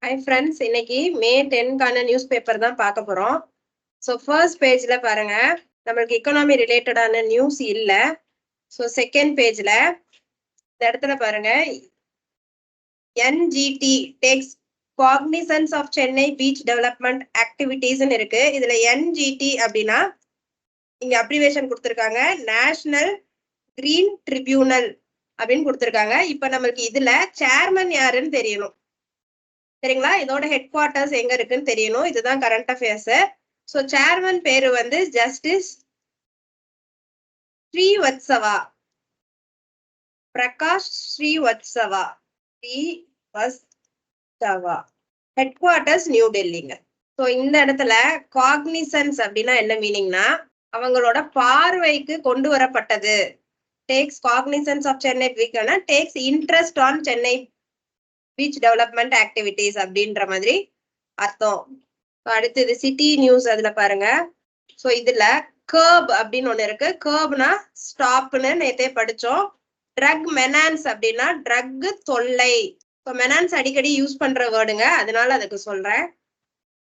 Hi friends, இன்னைக்கு மே 10க்கான news paper தான் பார்க்க போறோம். ஸோ ஃபர்ஸ்ட் பேஜ்ல பாருங்க, நம்மளுக்கு எக்கனாமி ரிலேட்டடான நியூஸ் இல்ல. ஸோ செகண்ட் பேஜ்ல இந்த இடத்துல பாருங்க, NGT takes cognisance of Chennai beach development ஆக்டிவிட்டீஸ்ன்னு இருக்கு. இதுல NGT அப்படின்னா இங்க அப்ரிவேஷன் கொடுத்துருக்காங்க, நேஷனல் கிரீன் ட்ரிபியூனல் அப்படின்னு கொடுத்துருக்காங்க. இப்ப நம்மளுக்கு இதுல சேர்மன் யாருன்னு தெரியணும், சரிங்களா? இதோட ஹெட் குவார்டர்ஸ் எங்க இருக்குன்னு தெரியணும். இதுதான் கரண்ட் அஃபேர்ஸ். சோ சேர்மன் பேரு வந்து justice Srivastava, Prakash Srivastava. Headquarters new டெல்லிங்க. ஸோ இந்த இடத்துல காக்னிசன்ஸ் அப்படின்னா என்ன மீனிங்னா, அவங்களோட பார்வைக்கு கொண்டு வரப்பட்டது. டேக்ஸ் காக்னிசன்ஸ் ஆஃப் சென்னை பீச்னா takes interest on Chennai beach development activities அப்படின்ற மாதிரி அர்த்தம். அடுத்தது சிட்டி நியூஸ். அதுல பாருங்க, சோ இதுல கர்ப் அப்படின்னு ஒண்ணு இருக்கு. கர்ப்னா ஸ்டாப்னு நேத்தே படிச்சோம். ட்ரக் மெனான்ஸ் அப்படின்னா ட்ரக் தொல்லை. மெனான்ஸ் அடிக்கடி யூஸ் பண்ற வேர்டுங்க, அதனால அதுக்கு சொல்றேன்.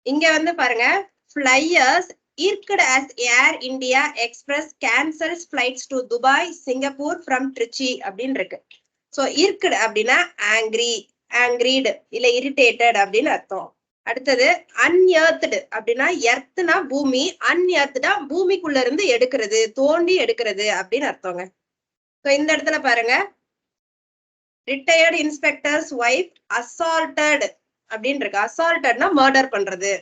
இங்க வந்து பாருங்க, flyers irked as Air India Express cancels flights to Dubai Singapore from Trichy அப்படின்னு இருக்கு. சோ இர்க்ட் அப்படின்னா ஆங்கிரி, ஆங்கிரிடு இல்ல இரிட்டேட்டட் அப்படின்னு அர்த்தம். அடுத்தது அன்எர்த்டு அப்படின்னா எர்த்னா பூமி, அன்எர்த்டா பூமிக்குள்ள இருந்து எடுக்கிறது, தோண்டி எடுக்கிறது அப்படின்னு அர்த்தங்க. சோ இந்த இடத்துல பாருங்க, ரிட்டையர்டு இன்ஸ்பெக்டர்ஸ் ஒய்ஃப் அசால்டட் அப்படின்னு இருக்கு. அசால்டட்னா மர்டர் பண்றது,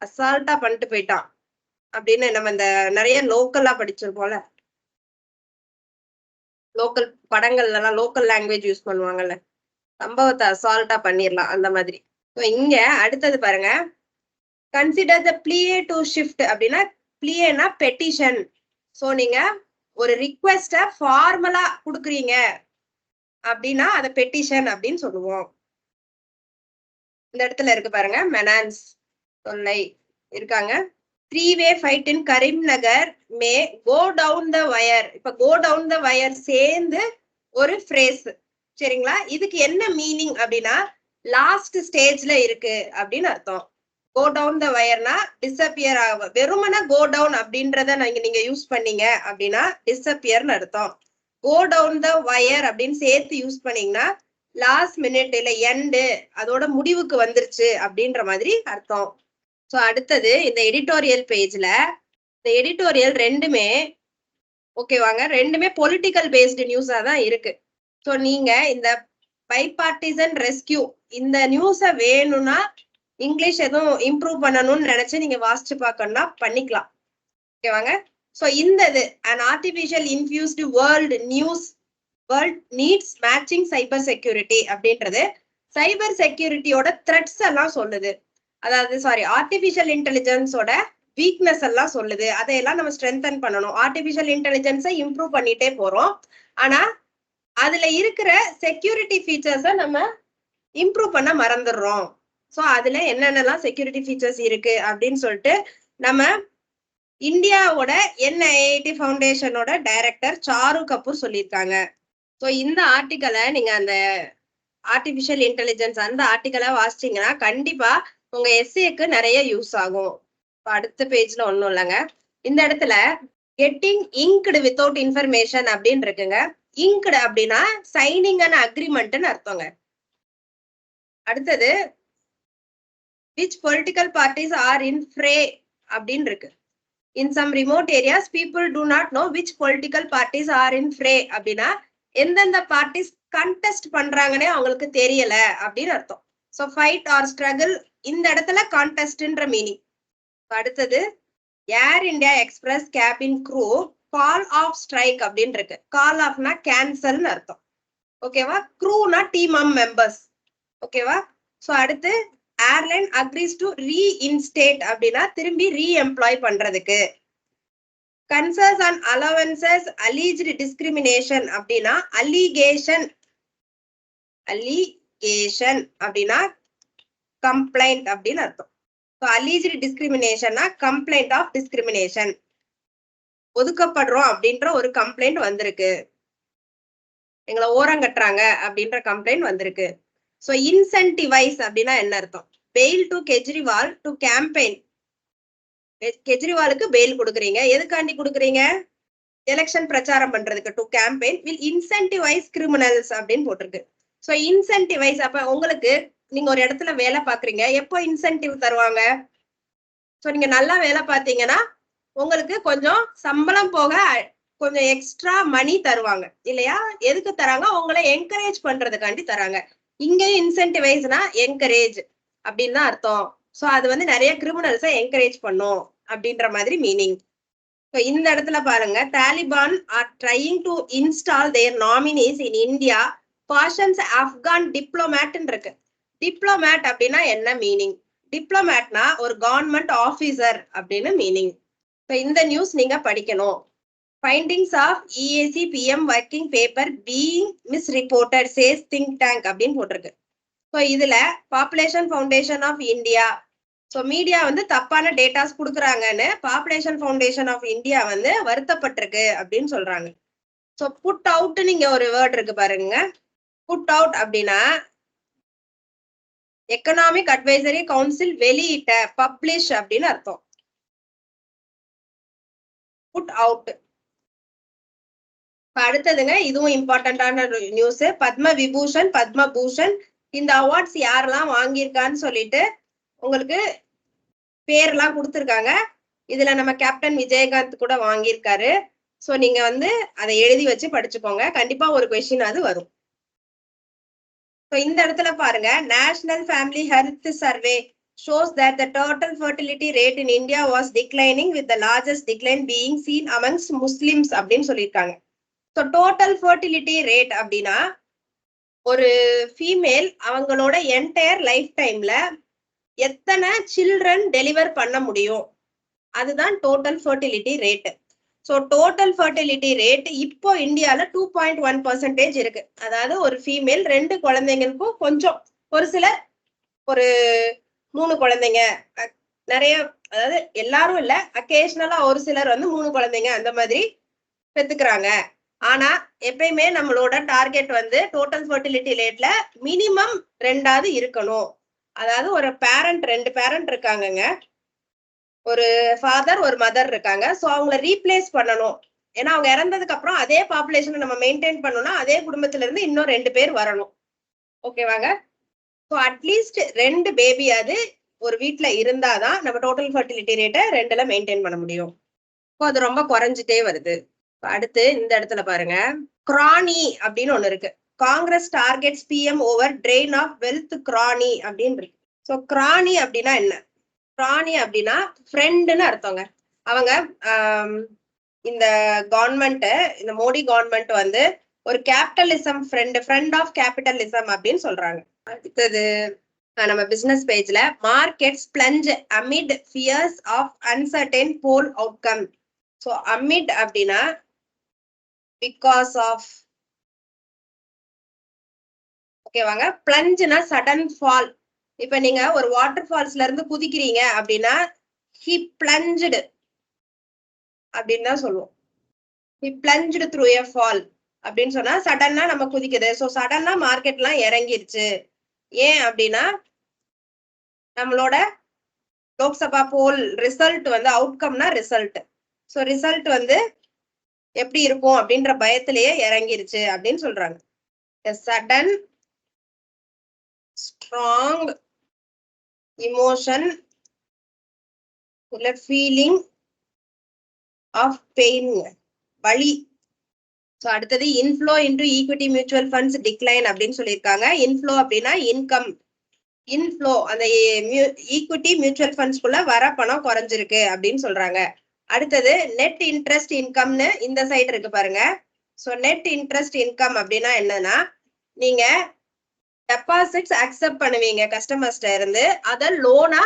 அசால்ட்டா பண்ணிட்டு போயிட்டான் அப்படின்னு நம்ம இந்த நிறைய லோக்கலா படிச்சிருப்போம்ல, லோக்கல் படங்கள்ல எல்லாம் லோக்கல் லாங்குவேஜ் யூஸ் பண்ணுவாங்கல்ல, சம்பவத்தை அசால்ட்டா பண்ணிடலாம் அந்த மாதிரி. இங்க அடுத்தது பாருங்க, கன்சிடர் த பிளியே டு ஷிஃப்ட் அப்படின்னா பிளியேனா பெட்டிஷன். சோ நீங்க ஒரு ரிக்வெஸ்ட ஃபார்மலா கொடுக்குறீங்க அப்படின்னா அதை பெட்டிஷன் அப்படின்னு சொல்லுவோம். இந்த இடத்துல இருக்கு பாருங்க, மெனான்ஸ் தொல்லை இருக்காங்க. 3-way fight in Karimnagar may go down the wire. இப்ப கோ டவுன் த வயர் சேர்ந்து ஒரு ஃப்ரேஸ், சரிங்களா? இதுக்கு என்ன மீனிங் அப்படின்னா லாஸ்ட் ஸ்டேஜ்ல இருக்கு அப்படின்னு அர்த்தம். கோ டவுன் த வயர்னா டிஸப்பியர் ஆகும். வெறுமனா கோ டவுன் அப்படின்றத நீங்க யூஸ் பண்ணீங்க அப்படின்னா டிஸப்பியர்னு அர்த்தம். கோ டவுன் த வயர் அப்படின்னு சேர்த்து யூஸ் பண்ணீங்கன்னா லாஸ்ட் மினிட் இல்ல எண்டு, அதோட முடிவுக்கு வந்துருச்சு அப்படின்ற மாதிரி அர்த்தம். ஸோ அடுத்தது இந்த எடிட்டோரியல் பேஜ்ல இந்த எடிட்டோரியல் ரெண்டுமே ஓகேவாங்க, ரெண்டுமே பொலிட்டிக்கல் பேஸ்டு நியூஸா தான் இருக்கு. ஸோ நீங்க இந்த பைபார்ட்டிசன் ரெஸ்கியூ இந்த நியூஸ வேணும்னா இங்கிலீஷ் எதுவும் இம்ப்ரூவ் பண்ணணும்னு நினைச்சு நீங்க வாசிச்சு பார்க்கணும்னா பண்ணிக்கலாம், ஓகேவாங்க. ஸோ இந்த இது and artificial infused world news world needs matching cyber security அப்படின்றது சைபர் செக்யூரிட்டியோட த்ரெட்ஸ் எல்லாம் சொல்லுது. அதாவது ஆர்டிபிஷியல் இன்டெலிஜென்ஸோட வீக்னஸ் எல்லாம் சொல்லுது. அதையெல்லாம் நம்ம ஸ்ட்ரென்தன் பண்ணணும். ஆர்டிபிஷியல் இன்டெலிஜென்ஸை இம்ப்ரூவ் பண்ணிட்டே போறோம், ஆனா அதுல இருக்கிற செக்யூரிட்டி ஃபீச்சர்ஸை நம்ம இம்ப்ரூவ் பண்ண மறந்துடுறோம். ஸோ அதுல என்னென்னலாம் செக்யூரிட்டி ஃபீச்சர்ஸ் இருக்கு அப்படின்னு சொல்லிட்டு நம்ம இந்தியாவோட NIIT ஃபவுண்டேஷனோட டைரக்டர் சாரு கபூர் சொல்லியிருக்காங்க. ஸோ இந்த ஆர்டிக்கலை நீங்க அந்த ஆர்டிபிஷியல் இன்டெலிஜென்ஸ் அந்த ஆர்டிக்கலை வாசிச்சீங்கன்னா கண்டிப்பா உங்க எஸ்ஏக்கு நிறைய யூஸ் ஆகும். அடுத்த பேஜ்ல ஒண்ணும் இல்லைங்க, இந்த இடத்துல கெட்டிங் இங்க்டு வித்தவுட் இன்ஃபர்மேஷன் அப்படின்னு இருக்குங்க. இங்க்டு அப்படின்னா சைனிங் அண்ட் அக்ரிமெண்ட்னு அர்த்தங்க. அடுத்தது which political parties are in fray அப்படின்னு இருக்கு. in some remote areas people do not know which political parties are in fray அப்படின்னா எந்தெந்த பார்ட்டிஸ் கண்டெஸ்ட் பண்றாங்கன்னே அவங்களுக்கு தெரியல அப்படின்னு அர்த்தம். ஸோ ஃபைட் ஆர் ஸ்ட்ரகிள், இந்த இடத்துல கான்டெஸ்ட்ன்ற மீனிங். அடுத்தது Air India Express cabin crew call off strike அப்படின்னு இருக்கு. கால் ஆஃப்னா கேன்சல்னு அர்த்தம், ஓகேவா? க்ரூனா டீம் மெம்பர்ஸ், ஓகேவா? ஸோ அடுத்து ஏர்லைன் அக்ரீஸ் டு ரீஇன்ஸ்டேட் அப்படின்னா திரும்பி ரீஎம்ப்ளாய் பண்றதுக்கு. Concerns on allowances alleged discrimination அப்படின்னா அலிகேஷன், அலிகேஷன் அப்படின்னா கம்ப்ளைண்ட் அப்படின்னு அர்த்தம். ஸோ அலிஜ்டு டிஸ்கிரிமினேஷன்னா கம்ப்ளைண்ட் ஆஃப் டிஸ்கிரிமினேஷன், ஒதுக்கப்படுறோம் அப்படின்ற ஒரு கம்ப்ளைண்ட் வந்திருக்கு, எங்களை ஓரங்கட்டுறாங்க அப்படின்ற கம்ப்ளைண்ட் வந்திருக்கு. ஸோ இன்சென்டிவைஸ் அப்படின்னா என்ன அர்த்தம்? Bail to Kejriwal to campaign. கெஜ்ரிவாலுக்கு பெயில் கொடுக்குறீங்க, எதுக்காண்டி கொடுக்குறீங்க? எலெக்ஷன் பிரச்சாரம் பண்றதுக்கு. To campaign will incentivise criminals அப்படின்னு போட்டிருக்கு. ஸோ இன்சென்டிவைஸ், அப்ப உங்களுக்கு நீங்க ஒரு இடத்துல வேலை பாக்குறீங்க, எப்போ இன்சென்டிவ் தருவாங்க? ஸோ நீங்க நல்லா வேலை பார்த்தீங்கன்னா உங்களுக்கு கொஞ்சம் சம்பளம் போக கொஞ்சம் எக்ஸ்ட்ரா மணி தருவாங்க இல்லையா? எதுக்கு தராங்க? உங்களை என்கரேஜ் பண்றதுக்காண்டி தராங்க. இங்கேயும் இன்சென்டிவைஸ்னா என்கரேஜ் அப்படின்னு தான் அர்த்தம். ஸோ அது வந்து நிறைய கிரிமினல்ஸை என்கரேஜ் பண்ணும் அப்படின்ற மாதிரி மீனிங். இந்த இடத்துல பாருங்க, Taliban are trying to install their nominees in India cautions Afghan டிப்ளோமேட்னு இருக்கு. டிப்ளோமேட் அப்படின்னா என்ன மீனிங்? டிப்ளோமேட்னா ஒரு கவர்மெண்ட் ஆபீசர் அப்படின்னு மீனிங். இந்த நியூஸ் நீங்க படிக்கணும். Findings of EAC PM working paper being misreported says think tank அப்படின்னு போட்டிருக்கு. ஸோ இதுல population foundation of India, so media வந்து தப்பான டேட்டாஸ் கொடுக்குறாங்கன்னு பாப்புலேஷன் ஃபவுண்டேஷன் ஆஃப் இந்தியா வந்து வருத்தப்பட்டிருக்கு அப்படின்னு சொல்றாங்க. ஸோ புட் அவுட் நீங்க ஒரு வேர்ட் இருக்கு பாருங்க. புட் அவுட் அப்படின்னா எக்கனாமிக் அட்வைசரி கவுன்சில் வெளியிட்ட, பப்ளிஷ் அப்படின்னு அர்த்தம். Put out. அடுத்ததுங்க, இதுவும் இம்பார்ட்டன்டான நியூஸ். பத்ம விபூஷன், பத்ம பூஷன் இந்த அவார்ட்ஸ் யாரெல்லாம் வாங்கியிருக்கான்னு சொல்லிட்டு உங்களுக்கு பேர்லாம் கொடுத்துருக்காங்க. இதுல நம்ம கேப்டன் விஜயகாந்த் கூட வாங்கியிருக்காரு. ஸோ நீங்க வந்து அதை எழுதி வச்சு படிச்சுக்கோங்க, கண்டிப்பா ஒரு கொஸ்டின் அது வரும். ஸோ இந்த இடத்துல பாருங்க, national family health survey shows that the total fertility rate in India was declining with the largest decline being seen amongst Muslims அப்படின்னு சொல்லியிருக்காங்க. ஸோ டோட்டல் ஃபர்டிலிட்டி ரேட் அப்படின்னா ஒரு ஃபீமேல் அவங்களோட என்டையர் லைஃப் டைம்ல எத்தனை சில்ட்ரன் டெலிவர் பண்ண முடியும், அதுதான் total fertility rate. So total fertility rate இப்போ இந்தியாவில் 2.1% இருக்கு. அதாவது ஒரு ஃபீமேல் 2 குழந்தைங்களுக்கும் கொஞ்சம், ஒரு சிலர் ஒரு 3 குழந்தைங்க, நிறைய, அதாவது எல்லாரும் இல்ல, அக்கேஷனலா ஒரு சிலர் வந்து 3 குழந்தைங்க அந்த மாதிரி பெத்துக்கிறாங்க. ஆனா எப்பயுமே நம்மளோட டார்கெட் வந்து டோட்டல் ஃபர்டிலிட்டி ரேட்ல மினிமம் 2ஆவது இருக்கணும். அதாவது ஒரு பேரண்ட், 2 பேரண்ட் இருக்காங்கங்க, ஒரு ஃபாதர் ஒரு மதர் இருக்காங்க. ஸோ அவங்கள ரீப்ளேஸ் பண்ணணும். ஏன்னா அவங்க இறந்ததுக்கு அப்புறம் அதே பாப்புலேஷனை நம்ம மெயின்டைன் பண்ணணும்னா அதே குடும்பத்துல இருந்து இன்னும் 2 பேர் வரணும். ஓகேவாங்க? ஸோ அட்லீஸ்ட் 2 பேபியாவது ஒரு வீட்டுல இருந்தாதான் நம்ம டோட்டல் ஃபர்டிலிட்டி ரேட்டை 2ல மெயின்டைன் பண்ண முடியும். இப்போ அது ரொம்ப குறைஞ்சிட்டே வருது. அடுத்து இந்த இடத்துல பாருங்க, கிரானி அப்படின்னு ஒண்ணு இருக்கு. Congress targets PM over drain of wealth crony அப்படின்னு இருக்கு. ஸோ கிரானி அப்படின்னா என்ன? கிரானி அப்படின்னா ஃப்ரெண்டுன்னு அர்த்தங்க. அவங்க இந்த கவர்மெண்ட், இந்த மோடி கவர்மெண்ட் வந்து ஒரு கேபிட்டலிசம் ஃப்ரெண்ட் ஆஃப் கேபிட்டலிசம் அப்படின்னு சொல்றாங்க. அடுத்தது நம்ம பிசினஸ் பேஜ்ல markets plunge amid fears of uncertain poll outcome. So amid அப்படின்னா பிகாஸ் ஆஃப், ஓகேவாங்க. பிளஞ்சுனா சடன் ஃபால். இப்ப நீங்க ஒரு வாட்டர் ஃபால்ஸ்ல இருந்து குதிக்கிறீங்க அப்படின்னா he plunged அப்படின்னு தான் சொல்லுவோம். he plunged through a fall அப்படின்னு சொன்னா சடனா நம்ம குதிக்குது. ஸோ சடனா மார்க்கெட்லாம் இறங்கிருச்சு. ஏன் அப்படின்னா நம்மளோட லோக்சபா போல் ரிசல்ட் வந்து, அவுட்கம்னா ரிசல்ட். ஸோ ரிசல்ட் வந்து எப்படி இருக்கும் அப்படின்ற பயத்திலேயே இறங்கிருச்சு அப்படின்னு சொல்றாங்க. a sudden strong emotion இல்ல ஃபீலிங் ஆஃப் பெயின், வலி. ஸோ அடுத்தது inflow into equity mutual funds decline அப்படின்னு சொல்லியிருக்காங்க. இன்ஃப்ளோ அப்படின்னா இன்கம், இன்ஃப்ளோ அந்த ஈக்விட்டி மியூச்சுவல் ஃபண்ட்ஸ்குள்ள வர பணம் குறைஞ்சிருக்கு அப்படின்னு சொல்றாங்க. அடுத்தது நெட் இன்ட்ரெஸ்ட் இன்கம்னு இந்த சைடு இருக்கு பாருங்க. ஸோ நெட் இன்ட்ரெஸ்ட் இன்கம் அப்படின்னா என்னன்னா, நீங்க டெபாசிட்ஸ் அக்செப்ட் பண்ணுவீங்க கஸ்டமர்ஸ்ட இருந்து, அதை லோனா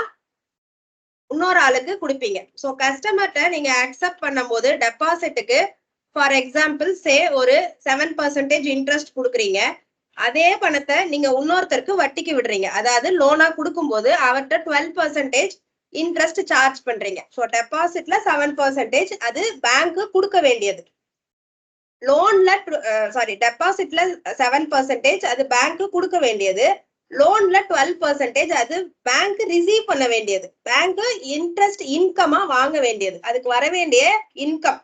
இன்னொரு ஆளுக்கு கொடுப்பீங்க. ஸோ கஸ்டமர்கிட்ட நீங்க அக்செப்ட் பண்ணும் போது டெபாசிட்டுக்கு ஃபார் எக்ஸாம்பிள் சே ஒரு 7% இன்ட்ரெஸ்ட் கொடுக்குறீங்க. அதே பணத்தை நீங்க இன்னொருத்தருக்கு வட்டிக்கு விடுறீங்க. அதாவது லோனா கொடுக்கும்போது அவர்கிட்ட 12% இன்ட்ரெஸ்ட் சார்ஜ் பண்றீங்க. ஸோ டெபாசிட்ல 7%, அது பேங்க் கொடுக்க வேண்டியது. லோன்ல டெபாசிட்ல 7%, அது பேங்க் கொடுக்க வேண்டியது. லோன்ல 12% அது பேங்க் ரிசீவ் பண்ண வேண்டியது, பேங்க் இன்ட்ரெஸ்ட் இன்கமா வாங்க வேண்டியது, அதுக்கு வர வேண்டிய இன்கம்.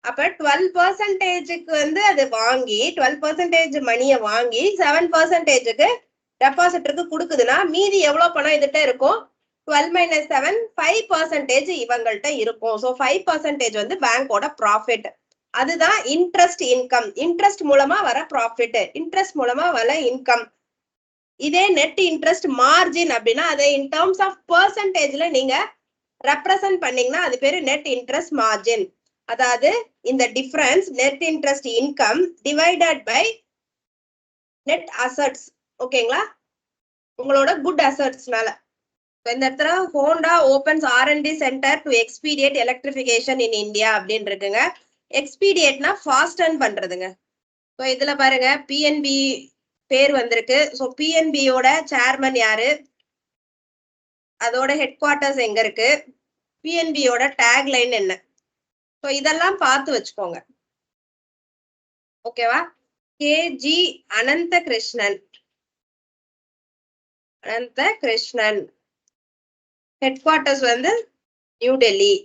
அப்ப 12%க்கு வந்து அது வாங்கி 12% மணியை வாங்கி 7%க்கு டெபாசிட்டருக்கு கொடுக்குதுன்னா மீதி எவ்வளவு பணம் இதுகிட்ட இருக்கும்? 12 - 7 5% இவங்கள்ட்ட இருக்கும். ஸோ 5% வந்து பேங்கோட ப்ராஃபிட். அதுதான் இன்ட்ரெஸ்ட் இன்கம். இன்ட்ரெஸ்ட் மூலமா வர ப்ராஃபிட், இன்ட்ரெஸ்ட் மூலமா வர இன்கம். இதே நெட் இன்ட்ரெஸ்ட் மார்ஜின் அப்படின்னா அதை இன் டேர்ம்ஸ் ஆஃப் பெர்சன்டேஜ்ல நீங்க ரெப்ரசன்ட் பண்ணீங்கன்னா அது பேரு நெட் இன்ட்ரெஸ்ட் மார்ஜின். அதாவது இந்த difference net interest income divided by net assets. ஓகேங்களா? உங்களோட குட் அசட்ஸ்னால. இந்த இடத்துல Honda opens R&D centre to expedite electrification in India அப்படின்னு இருக்குங்க. எக்ஸ்பீடியேட்னா ஃபாஸ்டன் பண்றதுங்க. ஸோ இதுல பாருங்க பிஎன்பி பேர் வந்திருக்கு. ஸோ பிஎன்பியோட சேர்மன் யாரு, அதோட ஹெட் குவார்ட்டர்ஸ் எங்க இருக்கு, பிஎன்பியோட டேக் லைன் என்ன, ஸோ இதெல்லாம் பார்த்து வச்சுக்கோங்க. ஓகேவா? கேஜி அனந்த கிருஷ்ணன், அனந்த கிருஷ்ணன் ஹெட் குவார்ட்டர்ஸ் வந்து நியூ டெல்லி.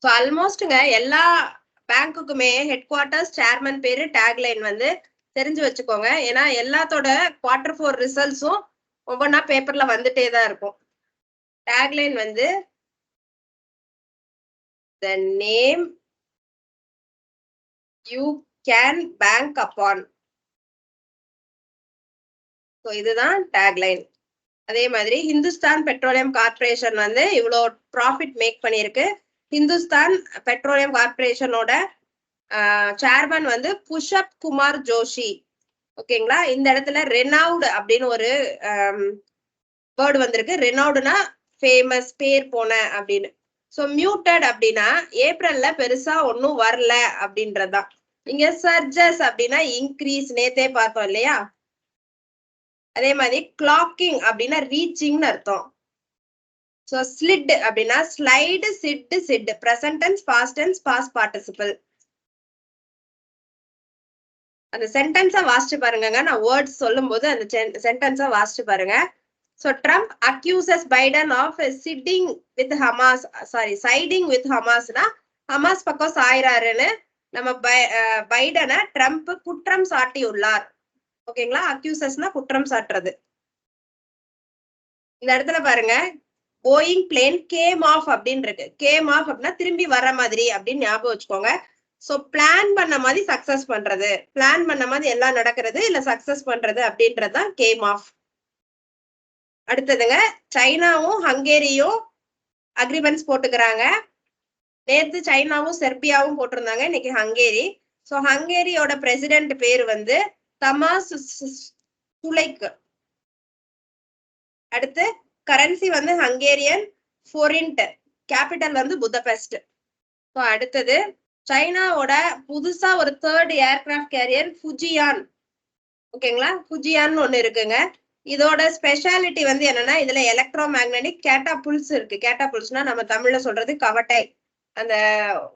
ஸோ ஆல்மோஸ்ட்ங்க எல்லா பேங்க்குக்குமே ஹெட் குவார்ட்டர்ஸ், சேர்மன் பேரு, டேக்லைன் வந்து தெரிஞ்சு வச்சுக்கோங்க. ஏன்னா எல்லாத்தோட Q4 ரிசல்ட்ஸும் ஒவ்வொன்றா பேப்பர்ல வந்துட்டே தான் இருக்கும். டேக்லைன் வந்து the name you can bank upon. So இதுதான் டேக்லைன். அதே மாதிரி ஹிந்துஸ்தான் பெட்ரோலியம் கார்பரேஷன் வந்து இவ்வளோ ப்ராஃபிட் மேக் பண்ணியிருக்கு. ஹிந்துஸ்தான் பெட்ரோலியம் கார்பரேஷனோட சேர்மன் வந்து புஷப் குமார் ஜோஷி. ஓகேங்களா? இந்த இடத்துல ரெனவுட் அப்படின்னு ஒரு வேர்டு வந்திருக்கு. ரெனவுடுனா ஃபேமஸ், பேர் போன அப்படின்னு. ஸோ மியூட்டட் அப்படின்னா ஏப்ரல்ல பெருசா ஒன்னும் வரல அப்படின்றதுதான். இங்க சர்ஜஸ் அப்படின்னா இன்க்ரீஸ், நேத்தே பார்த்தோம் இல்லையா? அதே மாதிரி கிளாக்கிங் அப்படின்னா ரீச்சிங்னு அர்த்தம். ஸோ ஸ்லிட் அப்படின்னா slide, slid, slid, present tense, past tense, past participle. அந்த சென்டென்ஸை வாசிச்சு பாருங்க. நான் வேர்ட்ஸ் சொல்லும் போது அந்த சென்டென்ஸை வாசிச்சு பாருங்க. So Trump accuses Biden of sitting with Hamas, sorry siding with ஹமாஸ்னா ஹமாஸ் பக்கம் சாயிறாருன்னு நம்ம பைடனை ட்ரம்ப் குற்றம் சாட்டியுள்ளார். ஓகேங்களா? அக்யூசஸ்னா குற்றம் சாட்டுறது. இந்த இடத்துல பாருங்க போயிங் பிளேன் கேம் ஆஃப் அப்படின்னு இருக்கு. கேம் ஆஃப் அப்படின்னா திரும்பி வர மாதிரி அப்படின்னு ஞாபகம் வச்சுக்கோங்க. ஸோ பிளான் பண்ண மாதிரி சக்சஸ் பண்றது, பிளான் பண்ண மாதிரி எல்லாம் நடக்கிறது இல்ல சக்சஸ் பண்றது அப்படின்றது தான் கேம் ஆஃப். அடுத்ததுங்க சைனாவும் ஹங்கேரியும் அக்ரிமெண்ட்ஸ் போட்டுக்கிறாங்க. நேத்து சைனாவும் செர்பியாவும் போட்டிருந்தாங்க, இன்னைக்கு ஹங்கேரி. ஸோ ஹங்கேரியோட பிரசிடென்ட் பேர் வந்து தமாஸ் சுலைக். அடுத்து கரன்சி வந்து ஹங்கேரியன் ஃபோரின்ட், கேபிட்டல் வந்து புதபெஸ்ட். ஸோ அடுத்தது சைனாவோட புதுசா ஒரு 3rd ஏர்கிராஃப்ட் கேரியர் ஃபுஜியான். ஓகேங்களா? ஃபுஜியான் ஒண்ணு இருக்குங்க. இதோட ஸ்பெஷாலிட்டி வந்து என்னன்னா இதுல எலக்ட்ரோ மேக்னெட்டிக் கேட்டாபுல்ஸ் இருக்கு. கேட்டாபுல்ஸ்னா நம்ம தமிழ்ல சொல்றது கவட்டை. அந்த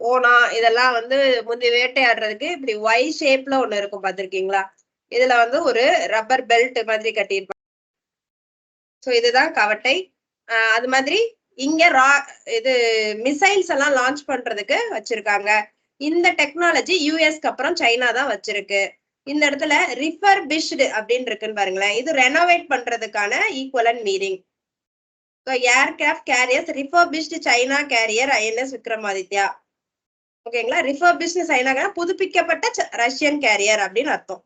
ஓனா இதெல்லாம் வந்து முந்தி வேட்டையாடுறதுக்கு இப்படி ஒய் ஷேப்ல ஒண்ணு இருக்கும், பார்த்திருக்கீங்களா? இதுல வந்து ஒரு ரப்பர் பெல்ட் மாதிரி கட்டியிருப்பாங்க. ஸோ இதுதான் கவட்டை. அது மாதிரி இங்க இது மிசைல்ஸ் எல்லாம் லான்ச் பண்றதுக்கு வச்சிருக்காங்க. இந்த டெக்னாலஜி யூஎஸ்க்கு அப்புறம் சைனா தான் வச்சிருக்கு. இந்த இடத்துல ரிஃபர்பிஷ்டு அப்படின்னு இருக்குன்னு பாருங்களேன். இது ரெனோவேட் பண்றதுக்கான equivalent meaning. Aircraft carriers refurbished China carrier INS Vikramaditya. ஓகேங்களா? ரிஃபர்பிஷ்டு சைனா புதுப்பிக்கப்பட்ட ரஷ்யன் கேரியர் அப்படின்னு அர்த்தம்.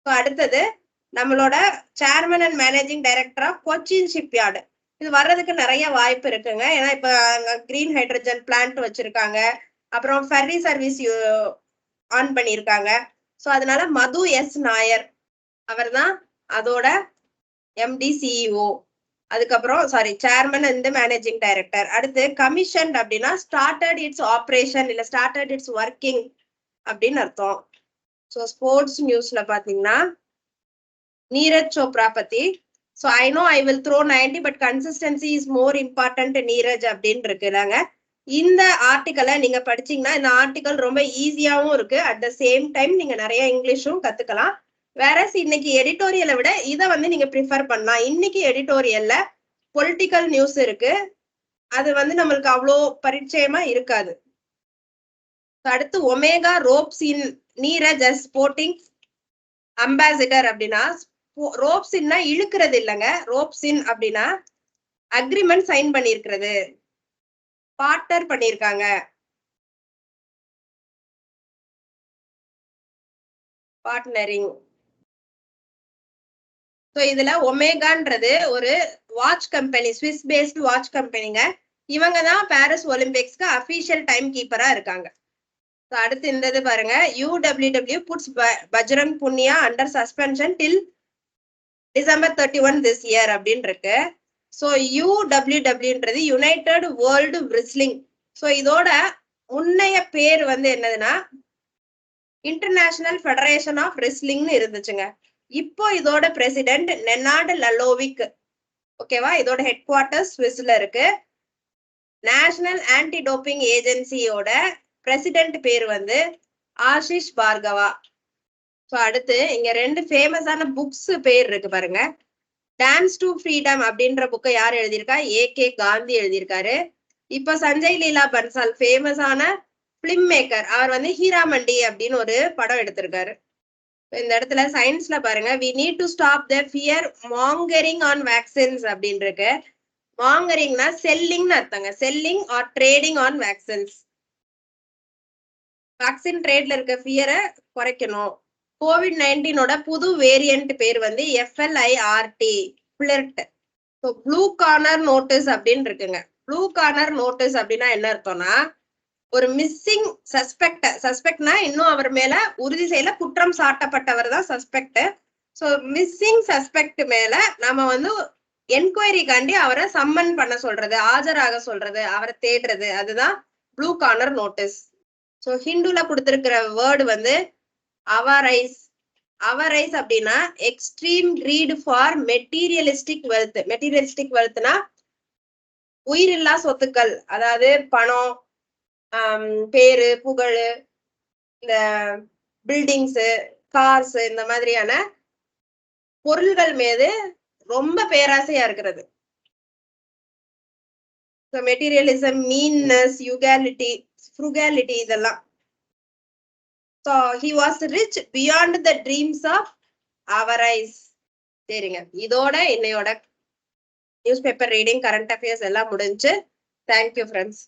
அடுத்தது நம்மளோட chairman and managing director of Cochin shipyard. இது வர்றதுக்கு நிறைய வாய்ப்பு இருக்குங்க. ஏன்னா இப்ப கிரீன் ஹைட்ரஜன் பிளான்ட் வச்சிருக்காங்க, அப்புறம் ஃபெர்ரி சர்வீஸ் ஆன் பண்ணியிருக்காங்க. ஸோ அதனால மது எஸ் நாயர் அவர் தான் அதோட MD CEO. அதுக்கப்புறம் சேர்மன் அண்ட் மேனேஜிங் டைரக்டர். அடுத்து கமிஷன் அப்படின்னா ஸ்டார்டட் இட்ஸ் ஆப்ரேஷன் இல்ல ஸ்டார்டட் இட்ஸ் ஒர்க்கிங் அப்படின்னு அர்த்தம். ஸோ ஸ்போர்ட்ஸ் நியூஸ்ல பாத்தீங்கன்னா நீரஜ் சோப்ரா பத்தி. So I know I will throw 90 but consistency is more important Neeraj அப்படின்னு இருக்குதாங்க. இந்த ஆர்டிக்கலை நீங்க படிச்சீங்கன்னா இந்த ஆர்டிக்கல் ரொம்ப ஈஸியாவும் இருக்கு, அட் த சேம் டைம் நீங்க நிறைய இங்கிலீஷும் கத்துக்கலாம். வேற இன்னைக்கு எடிட்டோரியலை விட இதை வந்து நீங்க ப்ரிஃபர் பண்ணலாம். இன்னைக்கு எடிட்டோரியல்ல பொலிட்டிக்கல் நியூஸ் இருக்கு, அது வந்து நம்மளுக்கு அவ்வளோ பரிச்சயமா இருக்காது. அடுத்து Omega ropes in Neeraj as sporting ambassador அப்படின்னா, ரோப்ஸ் இன்னா இழுக்கிறது இல்லைங்க, ரோப்ஸ் இன் அப்படின்னா அக்ரிமெண்ட் சைன் பண்ணிருக்கிறது, பார்ட்னர் பண்ணிருக்காங்க, பார்ட்னரிங். ஸோ இதுல ஒமேகான்றது ஒரு watch company, Swiss based watch கம்பெனிங்க. இவங்க தான் பாரிஸ் ஒலிம்பிக்ஸ்க்கு அபிஷியல் டைம் கீப்பரா இருக்காங்க. அடுத்து இந்த இது பாருங்க, UWW puts Bajrang Punia under suspension till December 31 this year அப்படின்னு இருக்கு. ஸோ UWWன்றது யுனைடெட் வேர்ல்டு விரிஸ்லிங். ஸோ இதோட முன்னைய பேர் வந்து என்னதுன்னா இன்டர்நேஷனல் ஃபெடரேஷன் ஆஃப் ரெஸ்லிங்னு இருந்துச்சுங்க. இப்போ இதோட பிரசிடென்ட் நெனார்ட் லலோவிக். ஓகேவா, இதோட ஹெட் குவார்டர்ஸ் ஸ்விஸ்ல இருக்கு. நேஷனல் ஆன்டி டோப்பிங் ஏஜென்சியோட பிரசிடென்ட் பேர் வந்து ஆஷிஷ் பார்கவா. ஸோ அடுத்து இங்க ரெண்டு ஃபேமஸான புக்ஸ் பேர் இருக்கு பாருங்க. டான்ஸ் டு ஃப்ரீடம் அப்படின்ற புக்கை யார் எழுதியிருக்கா? AK காந்தி எழுதியிருக்காரு. இப்ப சஞ்சய் லீலா பன்சால் ஃபேமஸான பிலிம் மேக்கர், அவர் வந்து ஹீராமண்டி அப்படின்னு ஒரு படம் எடுத்திருக்காரு. இந்த இடத்துல சயின்ஸ்ல பாருங்க, we need to stop the fear mongering on vaccines அப்படின்னு இருக்கு. மாங்கரிங்னா செல்லிங்னு அர்த்தங்க, selling or trading on vaccines. Vaccine ட்ரேட்ல இருக்க ஃபியரை குறைக்கணும். COVID-19ஓட புது வேரியன்ட் பேர் வந்து FLIRT, flirt. So blue corner notice அப்படின்னு இருக்குங்க. ப்ளூ கார்னர் நோட்டீஸ் அப்படின்னா என்ன அர்த்தம்னா, ஒரு மிஸ்ஸிங் சஸ்பெக்ட்னா இன்னும் அவர் மேல உறுதி செய்யல, குற்றம் சாட்டப்பட்டவர் தான் சஸ்பெக்ட். ஸோ மிஸ்ஸிங் சஸ்பெக்ட் மேல நம்ம வந்து என்கொயரிக்காண்டி அவரை சம்மன் பண்ண சொல்றது, ஆஜராக சொல்றது, அவரை தேடுறது, அதுதான் ப்ளூ கார்னர் நோட்டீஸ். ஸோ ஹிந்துல கொடுத்திருக்கிற வேர்டு வந்து அவரைஸ். அவரைஸ் அப்படின்னா extreme greed for materialistic wealth. Materialistic வெல்த்னா உயிரில்லா சொத்துக்கள், அதாவது பணம், பேரு, புகழ், இந்த பில்டிங்ஸ், கார்ஸ், இந்த மாதிரியான பொருள்கள் மீது ரொம்ப பேராசையா இருக்கிறது. மெட்டீரியலிசம், மீன்னஸ், யுகாலிட்டி, ஃப்ருகாலிட்டி இதெல்லாம். So he was rich beyond the dreams of avarice. சரிங்க, இதோட இன்னையோட news paper reading, current affairs எல்லாம் முடிஞ்சு. Thank you friends.